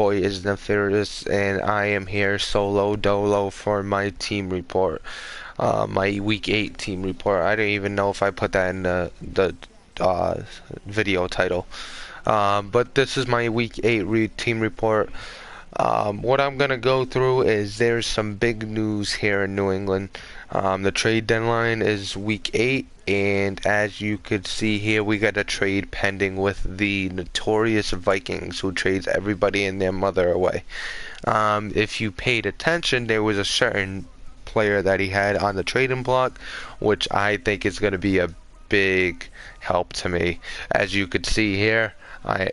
boy is Nefarious, and I am here solo dolo for my team report. My Week 8 team report. I don't even know if I put that in the video title. But this is my Week 8 team report. What I'm gonna go through is there's some big news here in New England. The trade deadline is Week 8, and as you could see here, we got a trade pending with the notorious Vikings, who trades everybody and their mother away. If you paid attention, there was a certain player that he had on the trading block, which I think is going to be a big help to me. As you could see here,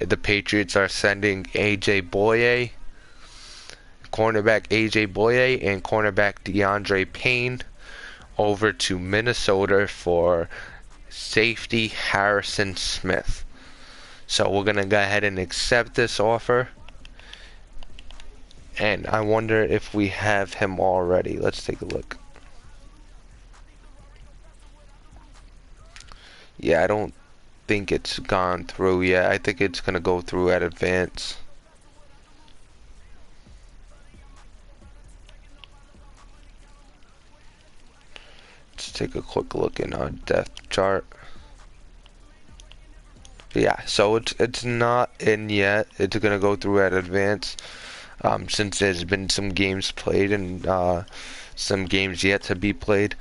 the Patriots are sending cornerback AJ Boye and cornerback DeAndre Payne over to Minnesota for safety Harrison Smith. So we're going to go ahead and accept this offer. And I wonder if we have him already. Let's take a look. Yeah, I don't think it's gone through yet. I think it's going to go through at advance. Let's take a quick look in our depth chart. Yeah, so it's not in yet. It's going to go through at advance. Since there's been some games played and some games yet to be played.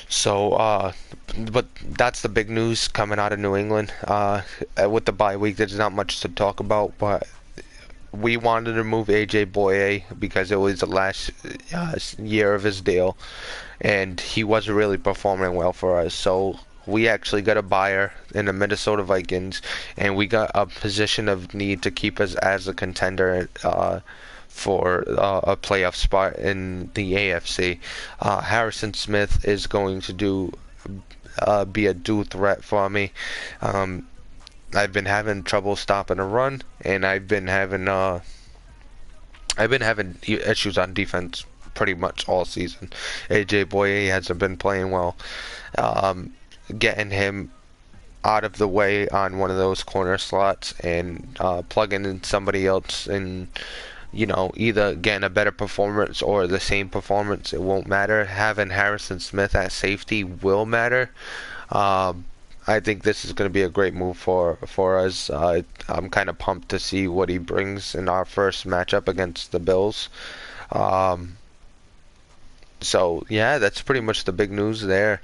So, but that's the big news coming out of New England. With the bye week, there's not much to talk about, but we wanted to move AJ Boye because it was the last year of his deal, and he wasn't really performing well for us. So we actually got a buyer in the Minnesota Vikings, and we got a position of need to keep us as a contender for a playoff spot in the AFC. Harrison Smith is going to be a dual threat for me. I've been having trouble stopping a run, and I've been having issues on defense pretty much all season. AJ Boye hasn't been playing well. Getting him out of the way on one of those corner slots and plugging in somebody else and either getting a better performance or the same performance, it won't matter. Having Harrison Smith at safety will matter. I think this is going to be a great move for us. I'm kind of pumped to see what he brings in our first matchup against the Bills. So yeah, that's pretty much the big news there.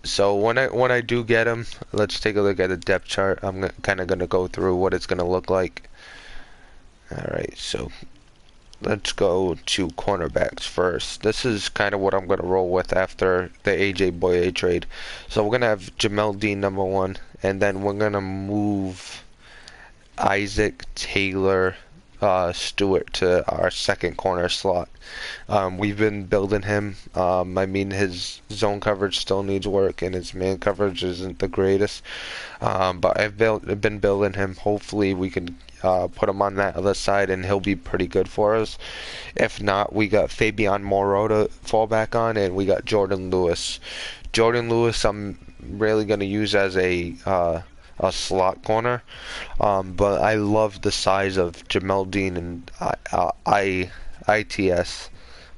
So when I do get him, let's take a look at the depth chart. I'm kind of going to go through what it's going to look like. Alright, so let's go to cornerbacks first. This is kind of what I'm going to roll with after the AJ Boye trade. So we're going to have Jamel Dean number 1, and then we're going to move Isaac Taylor Stewart to our second corner slot. We've been building him. I mean, his zone coverage still needs work, and his man coverage isn't the greatest. But I've been building him. Hopefully, we can put him on that other side, and he'll be pretty good for us. If not, we got Fabian Moreau to fall back on, and we got Jordan Lewis. Jordan Lewis, I'm really going to use as a slot corner, but I love the size of Jamel Dean and ITS.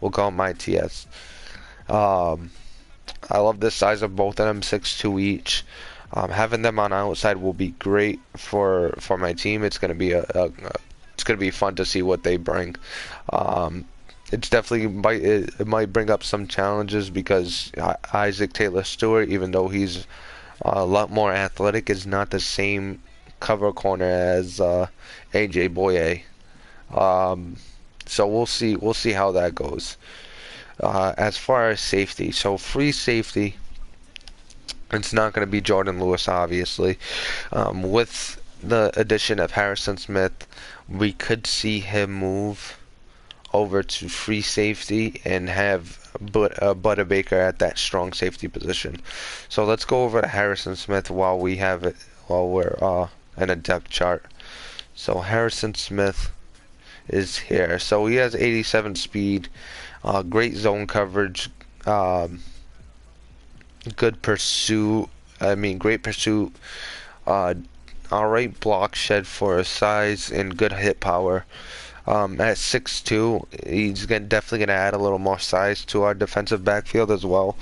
We'll call him ITS. I love the size of both of them, 6'2" each. Having them on outside will be great for my team. It's gonna be it's gonna be fun to see what they bring. It's definitely it might bring up some challenges because Isaac Taylor Stewart, even though he's a lot more athletic, is not the same cover corner as AJ Boye. So we'll see how that goes. As far as safety, so free safety, it's not going to be Jordan Lewis, obviously. With the addition of Harrison Smith, we could see him move over to free safety and have Butter Baker at that strong safety position. So let's go over to Harrison Smith while we're in a depth chart. So Harrison Smith is here. So he has 87 speed, great zone coverage, good pursuit. I mean, great pursuit. alright block shed for his size and good hit power. At 6'2", definitely gonna add a little more size to our defensive backfield as well.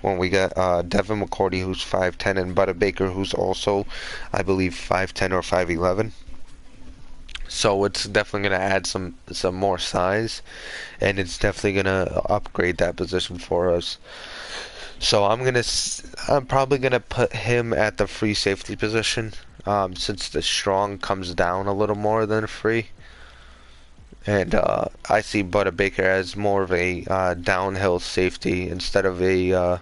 When we got Devin McCourty, who's 5'10", and Butter Baker, who's also, I believe, 5'10" or 5'11". So it's definitely gonna add some more size, and it's definitely gonna upgrade that position for us. So I'm probably gonna put him at the free safety position, since the strong comes down a little more than free. And I see Butter Baker as more of a downhill safety instead of a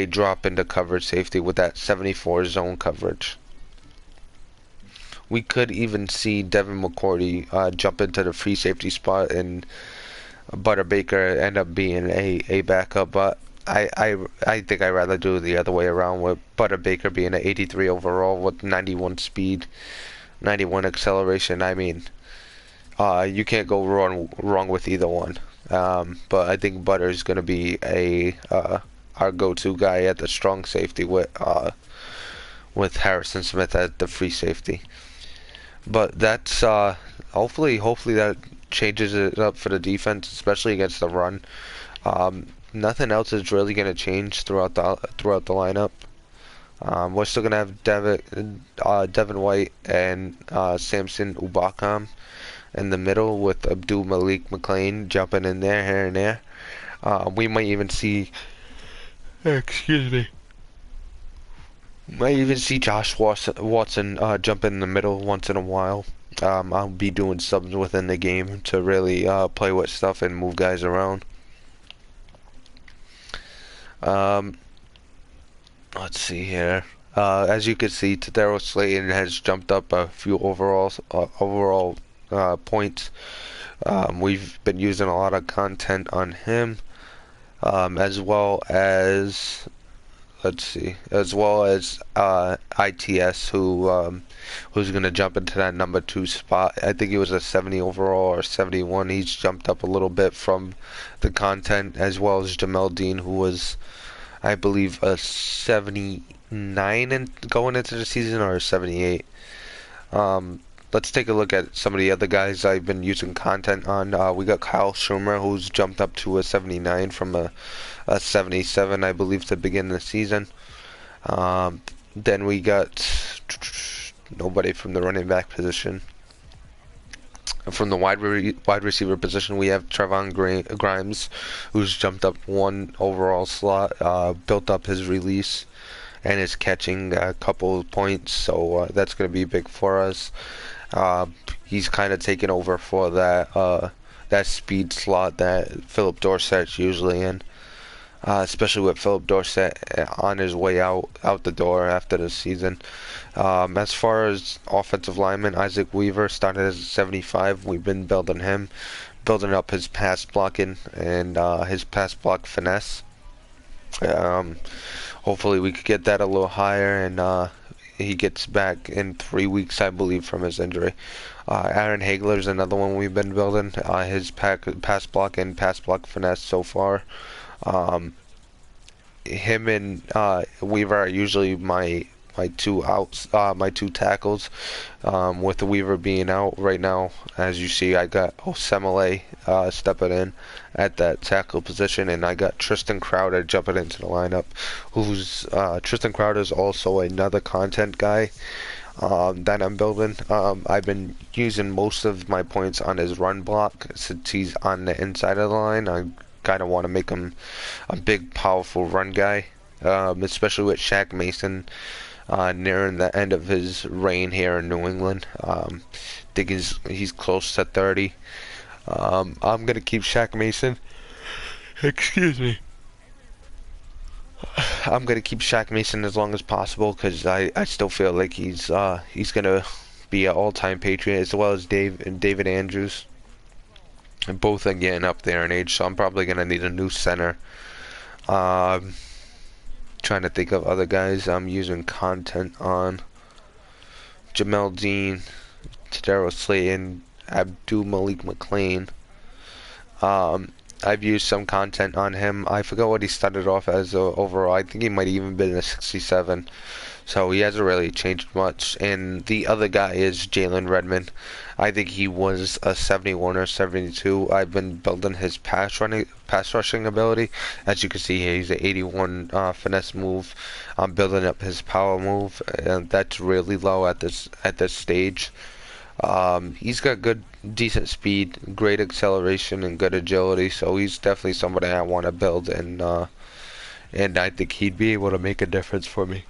drop into coverage safety with that 74 zone coverage. We could even see Devin McCourty jump into the free safety spot and Butter Baker end up being a backup, but I think I'd rather do it the other way around, with Butter Baker being an 83 overall with 91 speed, 91 acceleration. I mean, you can't go wrong with either one. But I think Butter is going to be our go-to guy at the strong safety with Harrison Smith at the free safety. But that's hopefully that changes it up for the defense, especially against the run. Nothing else is really going to change throughout the lineup. We're still going to have Devin White and Samson Ubakam in the middle, with Abdul Malik McLean jumping in there here and there. We might even see, excuse me, might even see Josh Watson jump in the middle once in a while. I'll be doing subs within the game to really play with stuff and move guys around. Let's see here. As you can see, Tadaro Slayton has jumped up a few overall points. We've been using a lot of content on him, as well as ITS, who's gonna jump into that number 2 spot. I think he was a 70 overall or 71. He's jumped up a little bit from the content, as well as Jamel Dean, who was, I believe, a 79 and going into the season, or a 78. Let's take a look at some of the other guys I've been using content on. We got Kyle Schumer, who's jumped up to a 79 from a 77, I believe, to begin the season. Then we got nobody from the running back position. From the wide receiver position, we have Trevon Grimes, who's jumped up 1 overall slot, built up his release and is catching a couple of points, so that's going to be big for us. He's kind of taken over for that speed slot that Philip Dorsett's usually in, especially with Philip Dorsett on his way out the door after the season. As far as offensive lineman, Isaac Weaver started as a 75. We've been building up his pass blocking and his pass block finesse. Hopefully we could get that a little higher, and he gets back in 3 weeks, I believe, from his injury. Aaron Hagler's another one we've been building. His pass block and pass block finesse so far. Him and Weaver are usually my two tackles. With the Weaver being out right now, as you see, I got Osemele stepping in at that tackle position, and I got Tristan Crowder jumping into the lineup. Tristan Crowder is also another content guy that I'm building. I've been using most of my points on his run block since he's on the inside of the line. I kind of want to make him a big, powerful run guy, especially with Shaq Mason nearing the end of his reign here in New England. Think he's close to 30. I'm gonna keep Shaq Mason. Excuse me. I'm gonna keep Shaq Mason as long as possible, because I still feel like he's gonna be an all-time Patriot, as well as David Andrews. And both are getting up there in age, so I'm probably gonna need a new center. Trying to think of other guys I'm using content on. Jamel Dean, Tadaro Slayton, Abdul Malik McLean. I've used some content on him. I forgot what he started off as overall. I think he might even been a 67. So he hasn't really changed much. And the other guy is Jalen Redmond. I think he was a 71 or 72. I've been building his pass rushing ability. As you can see here, he's an 81 finesse move. I'm building up his power move, and that's really low at this stage. He's got good, decent speed, great acceleration, and good agility. So he's definitely somebody I want to build, and I think he'd be able to make a difference for me.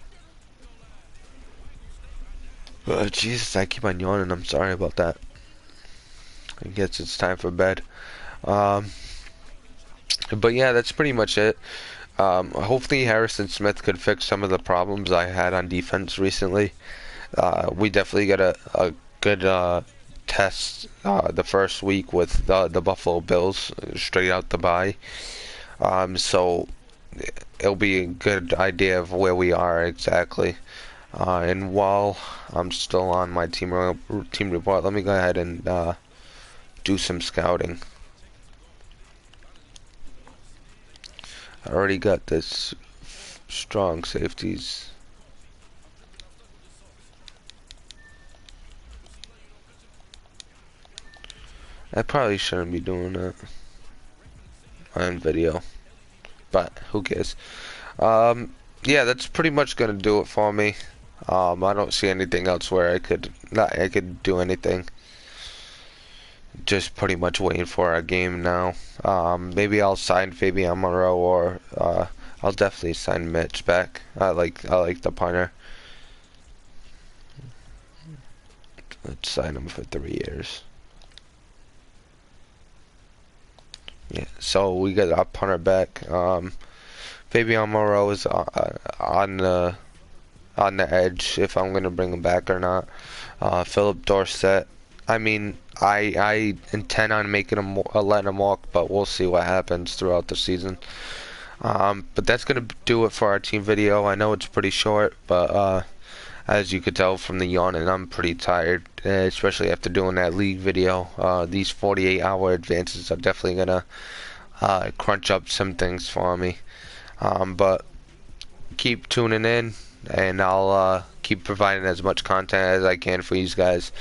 Jesus, I keep on yawning. I'm sorry about that. I guess it's time for bed. Um, but yeah, that's pretty much it. Hopefully Harrison Smith could fix some of the problems I had on defense recently. We definitely got a good test the first week with the Buffalo Bills straight out the bye. So it'll be a good idea of where we are exactly. And while I'm still on my team report, let me go ahead and do some scouting. I already got this strong safeties. I probably shouldn't be doing that on video, but who cares? Yeah, that's pretty much gonna do it for me. I don't see anything else where I could do anything. Just pretty much waiting for our game now. Maybe I'll sign Fabian Moreau, or I'll definitely sign Mitch back. I like the punter. Let's sign him for 3 years. Yeah, so we got our punter back. Fabian Moreau is on the edge if I'm gonna bring him back or not. Philip Dorsett. I mean, I intend on making him letting him walk, but we'll see what happens throughout the season. But that's gonna do it for our team video. I know it's pretty short, but as you could tell from the yawning, I'm pretty tired, especially after doing that league video. These 48-hour advances are definitely gonna crunch up some things for me. But keep tuning in, and I'll keep providing as much content as I can for you guys.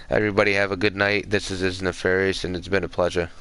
Everybody have a good night. This is Nefarious, and it's been a pleasure.